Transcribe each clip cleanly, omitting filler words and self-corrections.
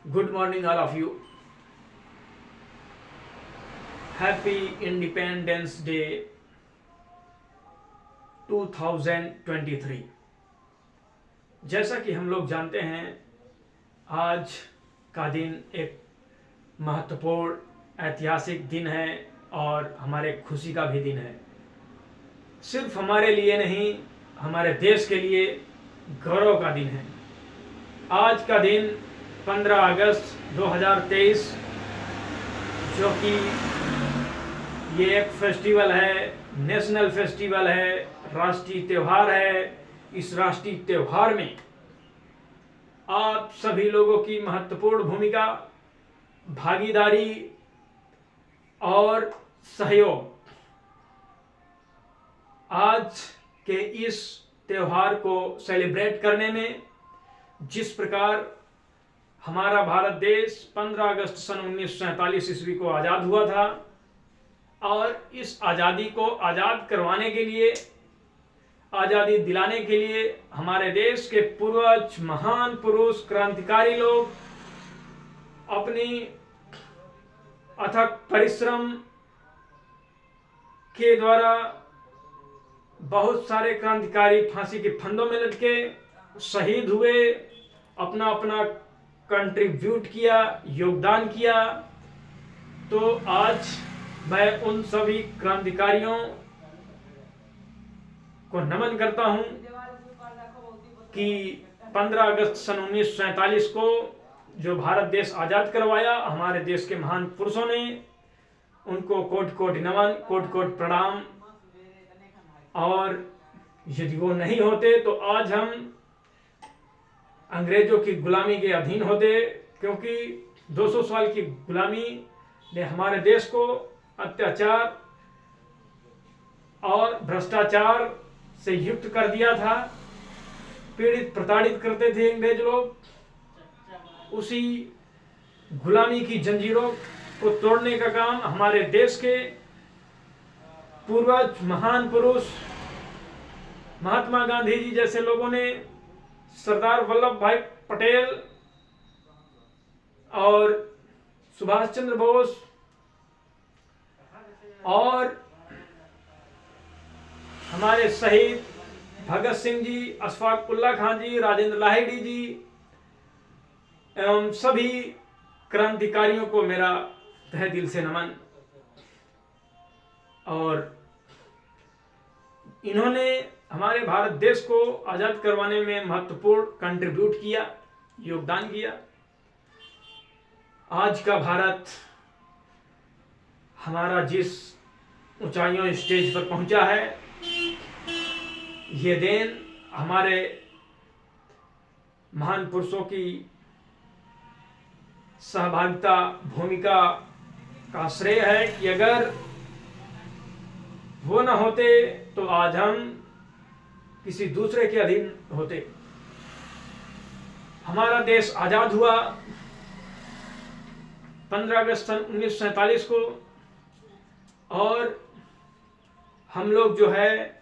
Good morning, all of you. Happy Independence Day 2023। जैसा कि हम लोग जानते हैं, आज का दिन एक महत्वपूर्ण ऐतिहासिक दिन है और हमारे खुशी का भी दिन है। सिर्फ हमारे लिए नहीं, हमारे देश के लिए गौरव का दिन है। आज का दिन 15 अगस्त 2023, जो कि ये एक फेस्टिवल है, नेशनल फेस्टिवल है, राष्ट्रीय त्यौहार है। इस राष्ट्रीय त्यौहार में आप सभी लोगों की महत्वपूर्ण भूमिका, भागीदारी और सहयोग आज के इस त्यौहार को सेलिब्रेट करने में, जिस प्रकार हमारा भारत देश 15 अगस्त सन 1947 ईस्वी को आज़ाद हुआ था और इस आज़ादी को आज़ाद करवाने के लिए, आज़ादी दिलाने के लिए हमारे देश के पूर्वज, महान पुरुष, क्रांतिकारी लोग अपनी अथक परिश्रम के द्वारा बहुत सारे क्रांतिकारी फांसी के फंदों में लटके शहीद हुए, अपना अपना कंट्रीब्यूट किया, योगदान किया। तो आज मैं उन सभी क्रांतिकारियों को नमन करता हूं कि 15 अगस्त सन 1947 को जो भारत देश आज़ाद करवाया, हमारे देश के महान पुरुषों ने, उनको कोटि कोटि नमन, कोटि कोटि प्रणाम। और यदि वो नहीं होते तो आज हम अंग्रेजों की गुलामी के अधीन होते, क्योंकि 200 साल की गुलामी ने हमारे देश को अत्याचार और भ्रष्टाचार से युक्त कर दिया था। पीड़ित प्रताड़ित करते थे अंग्रेज लोग। उसी गुलामी की जंजीरों को तोड़ने का काम हमारे देश के पूर्वज, महान पुरुष, महात्मा गांधी जी जैसे लोगों ने, सरदार वल्लभ भाई पटेल और सुभाष चंद्र बोस और हमारे शहीद भगत सिंह जी, अशफाक उल्लाह खान जी, राजेंद्र लाहिड़ी जी एवं सभी क्रांतिकारियों को मेरा तहे दिल से नमन। और इन्होंने हमारे भारत देश को आज़ाद करवाने में महत्वपूर्ण कंट्रीब्यूट किया, योगदान किया। आज का भारत हमारा जिस ऊंचाइयों स्टेज पर पहुंचा है, ये देन हमारे महान पुरुषों की सहभागिता, भूमिका का श्रेय है कि अगर वो न होते तो आज हम किसी दूसरे के अधीन होते। हमारा देश आजाद हुआ 15 अगस्त सन 1947 को, और हम लोग जो है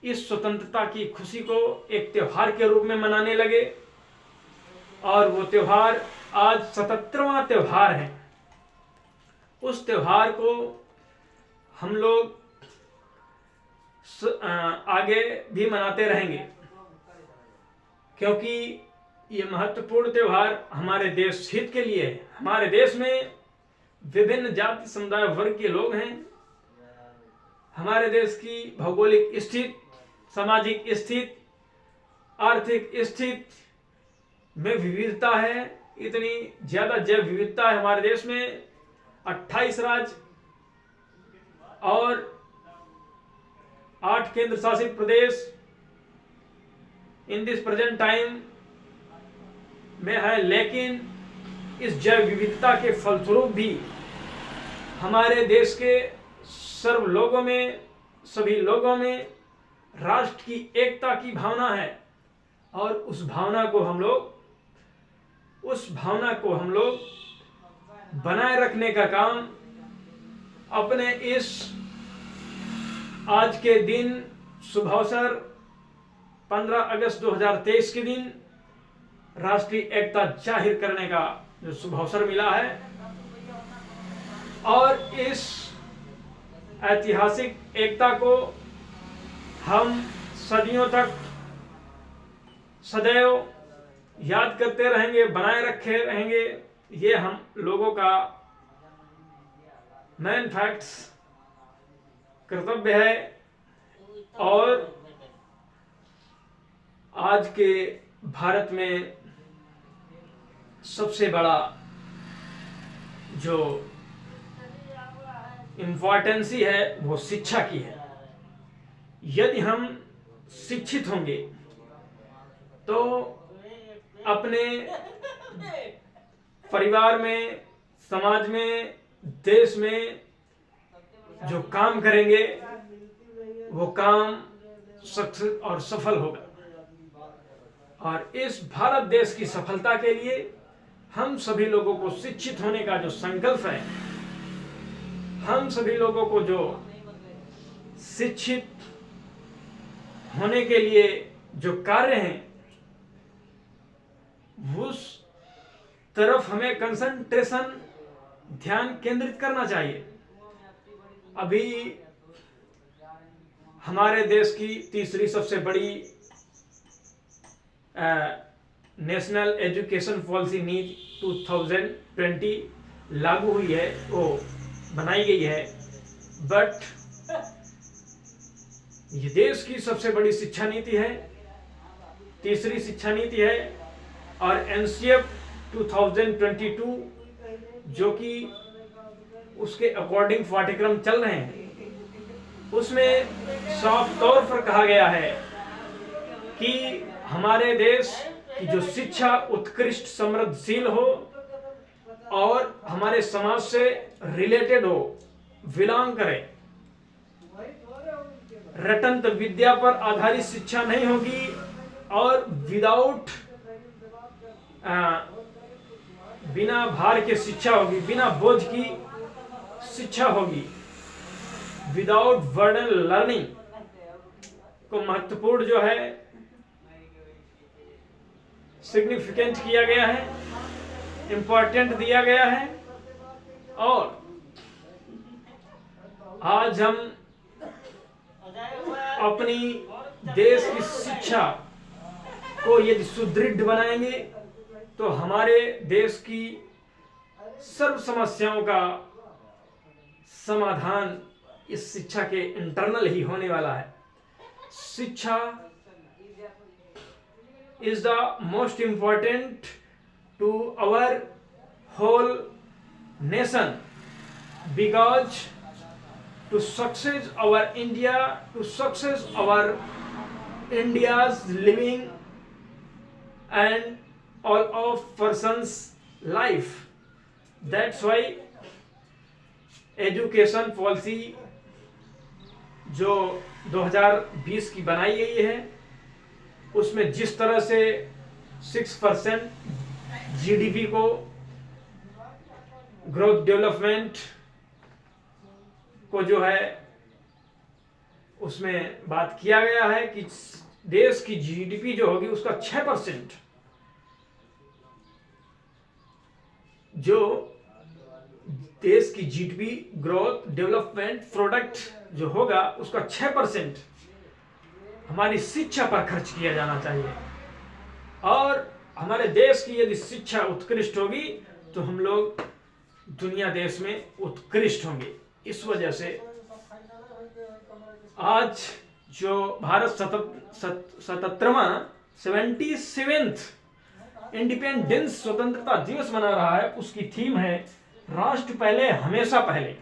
इस स्वतंत्रता की खुशी को एक त्योहार के रूप में मनाने लगे। और वो त्योहार आज 77वां त्योहार है। उस त्योहार को हम लोग आगे भी मनाते रहेंगे, क्योंकि ये महत्वपूर्ण त्योहार हमारे देश हित के लिए है। हमारे देश में विभिन्न जाति, समुदाय, वर्ग के लोग हैं। हमारे देश की भौगोलिक स्थिति, सामाजिक स्थिति, आर्थिक स्थिति में विविधता है। इतनी ज्यादा जैव विविधता है हमारे देश में। 28 राज्य और 8 केंद्र शासित प्रदेश इन दिस प्रेजेंट टाइम में है। लेकिन इस जैव विविधता के फलस्वरूप भी हमारे देश के सर्व लोगों में, सभी लोगों में राष्ट्र की एकता की भावना है। और उस भावना को हम लोग बनाए रखने का काम अपने इस आज के दिन, शुभ अवसर 15 अगस्त 2023 के दिन राष्ट्रीय एकता जाहिर करने का जो शुभ अवसर मिला है और इस ऐतिहासिक एकता को हम सदियों तक सदैव याद करते रहेंगे, बनाए रखे रहेंगे। ये हम लोगों का मेन फैक्ट्स कर्तव्य है। और आज के भारत में सबसे बड़ा जो इम्पोर्टेंसी है वो शिक्षा की है। यदि हम शिक्षित होंगे तो अपने परिवार में, समाज में, देश में जो काम करेंगे वो काम सक्सेस और सफल होगा। और इस भारत देश की सफलता के लिए हम सभी लोगों को शिक्षित होने का जो संकल्प है, हम सभी लोगों को जो शिक्षित होने के लिए जो कार्य हैं उस तरफ हमें कंसंट्रेशन, ध्यान केंद्रित करना चाहिए। अभी हमारे देश की तीसरी सबसे बड़ी नेशनल एजुकेशन पॉलिसी नीति 2020 लागू हुई है, वो बनाई गई है। बट ये देश की सबसे बड़ी शिक्षा नीति है, तीसरी शिक्षा नीति है। और एनसीएफ 2022 जो कि उसके अकॉर्डिंग पाठ्यक्रम चल रहे हैं, उसमें साफ तौर पर कहा गया है कि हमारे देश की जो शिक्षा उत्कृष्ट, समृद्धशील हो और हमारे समाज से रिलेटेड हो, बिलोंग करे। रटंत विद्या पर आधारित शिक्षा नहीं होगी और विदाउट बिना भार के शिक्षा होगी, बिना बोझ की शिक्षा होगी। विदाउट बर्डन लर्निंग को महत्वपूर्ण जो है सिग्निफिकेंट किया गया है, इंपॉर्टेंट दिया गया है। और आज हम अपनी देश की शिक्षा को यदि सुदृढ़ बनाएंगे तो हमारे देश की सर्व समस्याओं का समाधान इस शिक्षा के इंटरनल ही होने वाला है। शिक्षा is the most important to our whole nation, because to success our India, to success our India's living and all of person's life, that's why education policy जो 2020 की बनाई गई है उसमें जिस तरह से 6% जीडीपी को ग्रोथ डेवलपमेंट को जो है उसमें बात किया गया है कि देश की जीडीपी जो होगी उसका 6% जो देश की जीडीपी ग्रोथ डेवलपमेंट प्रोडक्ट जो होगा उसका 6% हमारी शिक्षा पर खर्च किया जाना चाहिए। और हमारे देश की यदि शिक्षा उत्कृष्ट होगी तो हम लोग दुनिया देश में उत्कृष्ट होंगे। इस वजह से आज जो भारत 77वां 77th इंडिपेंडेंस स्वतंत्रता दिवस मना रहा है, उसकी थीम है राष्ट्र पहले हमेशा पहले।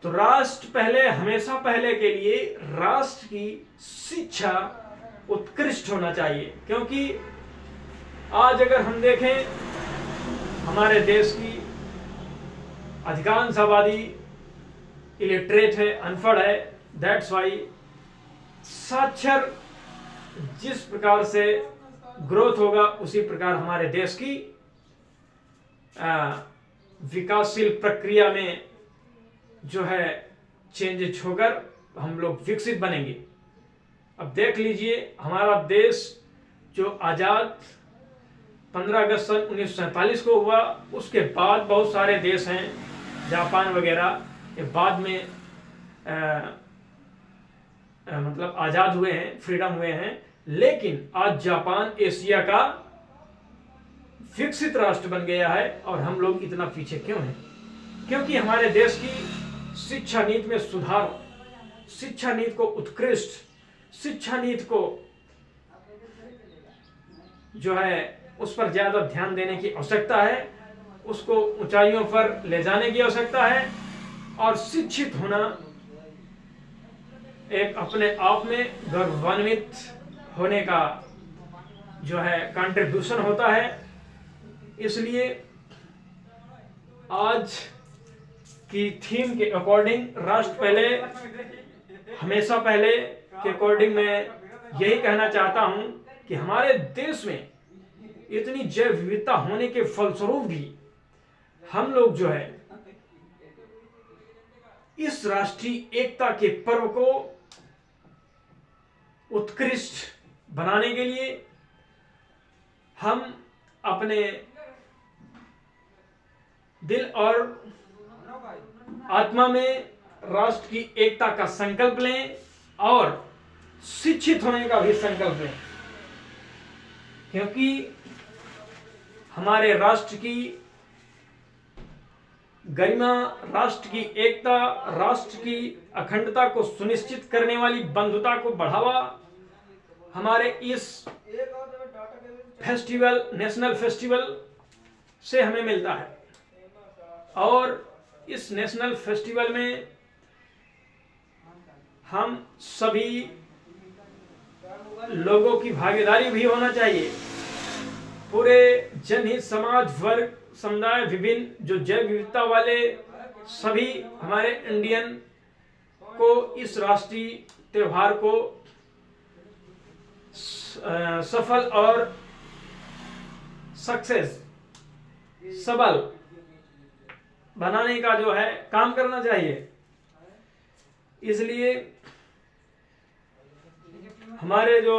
तो राष्ट्र पहले हमेशा पहले के लिए राष्ट्र की शिक्षा उत्कृष्ट होना चाहिए, क्योंकि आज अगर हम देखें हमारे देश की अधिकांश आबादी इलिटरेट है, अनपढ़ है। दैट्स वाई साक्षर जिस प्रकार से ग्रोथ होगा उसी प्रकार हमारे देश की विकासशील प्रक्रिया में जो है चेंजेस होकर हम लोग विकसित बनेंगे। अब देख लीजिए हमारा देश जो आज़ाद 15 अगस्त सन 1947 को हुआ, उसके बाद बहुत सारे देश हैं, जापान वगैरह, ये बाद में मतलब आज़ाद हुए हैं, फ्रीडम हुए हैं। लेकिन आज जापान एशिया का विकसित राष्ट्र बन गया है। और हम लोग इतना पीछे क्यों हैं? क्योंकि हमारे देश की शिक्षा नीति में सुधार, शिक्षा नीति को उत्कृष्ट, शिक्षा नीति को जो है उस पर ज्यादा ध्यान देने की आवश्यकता है, उसको ऊंचाइयों पर ले जाने की आवश्यकता है। और शिक्षित होना एक अपने आप में गौरवान्वित होने का जो है कंट्रीब्यूशन होता है। इसलिए आज की थीम के अकॉर्डिंग, राष्ट्र पहले हमेशा पहले के अकॉर्डिंग मैं यही कहना चाहता हूं कि हमारे देश में इतनी जैव विविधता होने के फलस्वरूप भी हम लोग जो है इस राष्ट्रीय एकता के पर्व को उत्कृष्ट बनाने के लिए हम अपने दिल और आत्मा में राष्ट्र की एकता का संकल्प लें और शिक्षित होने का भी संकल्प लें। क्योंकि हमारे राष्ट्र की गरिमा, राष्ट्र की एकता, राष्ट्र की अखंडता को सुनिश्चित करने वाली बंधुता को बढ़ावा हमारे इस फेस्टिवल, नेशनल फेस्टिवल से हमें मिलता है। और इस नेशनल फेस्टिवल में हम सभी लोगों की भागीदारी भी होना चाहिए। पूरे जनहित, समाज, वर्ग, समुदाय, विभिन्न जो जैव विविधता वाले सभी हमारे इंडियन को इस राष्ट्रीय त्योहार को सफल और सक्सेस, सबल बनाने का जो है काम करना चाहिए। इसलिए हमारे जो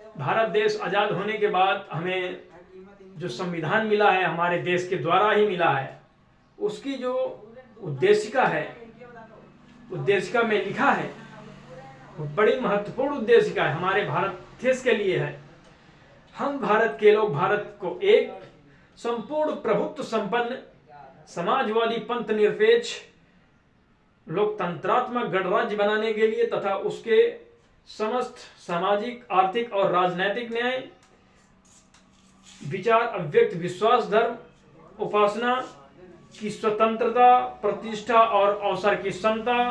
भारत देश आजाद होने के बाद हमें जो संविधान मिला है, हमारे देश के द्वारा ही मिला है, उसकी जो उद्देशिका है, उद्देशिका में लिखा है, वो बड़ी महत्वपूर्ण उद्देशिका है, हमारे भारत देश के लिए है। हम भारत के लोग भारत को एक संपूर्ण प्रभुत्व संपन्न, समाजवादी, पंथ निरपेक्ष, लोकतंत्रात्मक गणराज्य बनाने के लिए तथा उसके समस्त सामाजिक, आर्थिक और राजनैतिक न्याय, विचार, अव्यक्त विश्वास, धर्म, उपासना की स्वतंत्रता, प्रतिष्ठा और अवसर की समता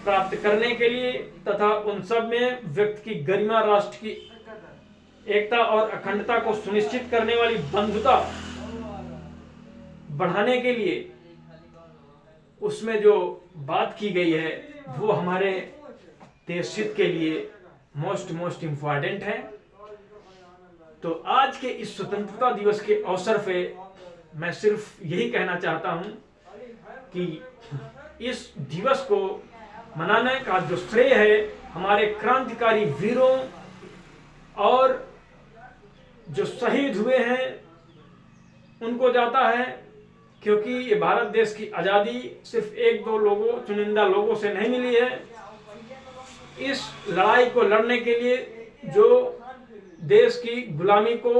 प्राप्त करने के लिए तथा उन सब में व्यक्ति की गरिमा, राष्ट्र की एकता और अखंडता को सुनिश्चित करने वाली बंधुता बढ़ाने के लिए उसमें जो बात की गई है वो हमारे देश हित के लिए मोस्ट इम्पॉर्टेंट है। तो आज के इस स्वतंत्रता दिवस के अवसर पे मैं सिर्फ यही कहना चाहता हूं कि इस दिवस को मनाने का जो श्रेय है हमारे क्रांतिकारी वीरों और जो शहीद हुए हैं उनको जाता है। क्योंकि ये भारत देश की आज़ादी सिर्फ एक दो लोगों, चुनिंदा लोगों से नहीं मिली है। इस लड़ाई को लड़ने के लिए जो देश की गुलामी को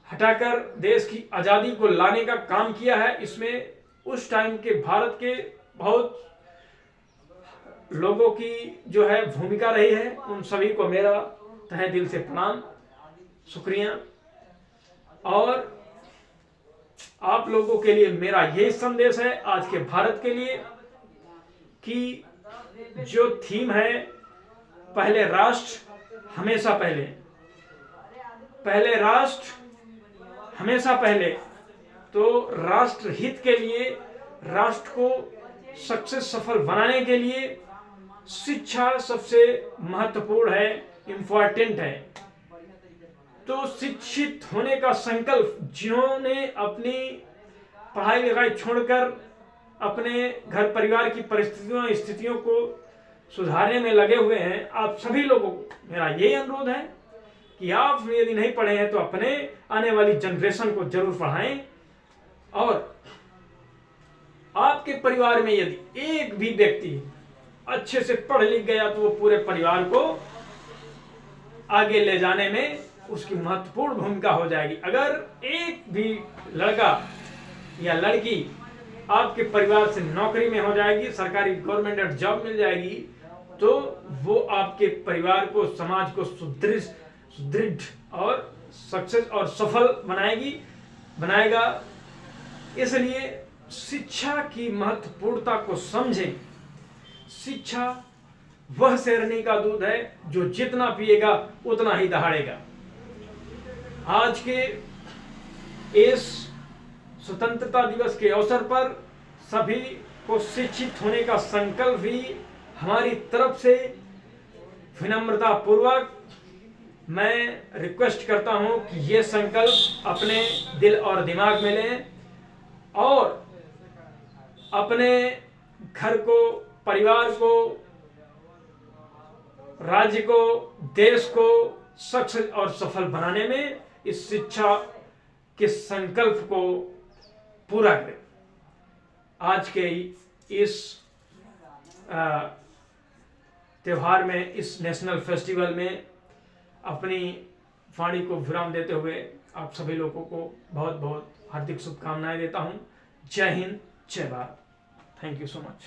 हटाकर देश की आज़ादी को लाने का काम किया है, इसमें उस टाइम के भारत के बहुत लोगों की जो है भूमिका रही है। उन सभी को मेरा तहे दिल से प्रणाम, शुक्रिया। और आप लोगों के लिए मेरा यही संदेश है आज के भारत के लिए कि जो थीम है पहले राष्ट्र हमेशा पहले, पहले राष्ट्र हमेशा पहले, तो राष्ट्र हित के लिए, राष्ट्र को सक्सेस सफल बनाने के लिए शिक्षा सबसे महत्वपूर्ण है, इम्पोर्टेंट है। तो शिक्षित होने का संकल्प जिन्होंने अपनी पढ़ाई लिखाई छोड़कर अपने घर परिवार की परिस्थितियों, स्थितियों को सुधारने में लगे हुए हैं, आप सभी लोगों को मेरा यही अनुरोध है कि आप यदि नहीं पढ़े हैं तो अपने आने वाली जनरेशन को जरूर पढ़ाएं, और आपके परिवार में यदि एक भी व्यक्ति अच्छे से पढ़ लिख गया तो वो पूरे परिवार को आगे ले जाने में उसकी महत्वपूर्ण भूमिका हो जाएगी। अगर एक भी लड़का या लड़की आपके परिवार से नौकरी में हो जाएगी, सरकारी गवर्नमेंट जॉब मिल जाएगी, तो वो आपके परिवार को, समाज को सुदृढ़ और सक्सेस और सफल बनाएगा। इसलिए शिक्षा की महत्वपूर्णता को समझें। शिक्षा वह शेरनी का दूध है जो जितना पिएगा उतना ही दहाड़ेगा। आज के इस स्वतंत्रता दिवस के अवसर पर सभी को शिक्षित होने का संकल्प भी हमारी तरफ से विनम्रता पूर्वक मैं रिक्वेस्ट करता हूं कि ये संकल्प अपने दिल और दिमाग में लें और अपने घर को, परिवार को, राज्य को, देश को सक्सेस और सफल बनाने में इस शिक्षा के संकल्प को पूरा करें। आज के इस त्योहार में, इस नेशनल फेस्टिवल में अपनी वाणी को विराम देते हुए आप सभी लोगों को बहुत बहुत हार्दिक शुभकामनाएं देता हूं। जय हिंद, जय Bharat. Thank you so much.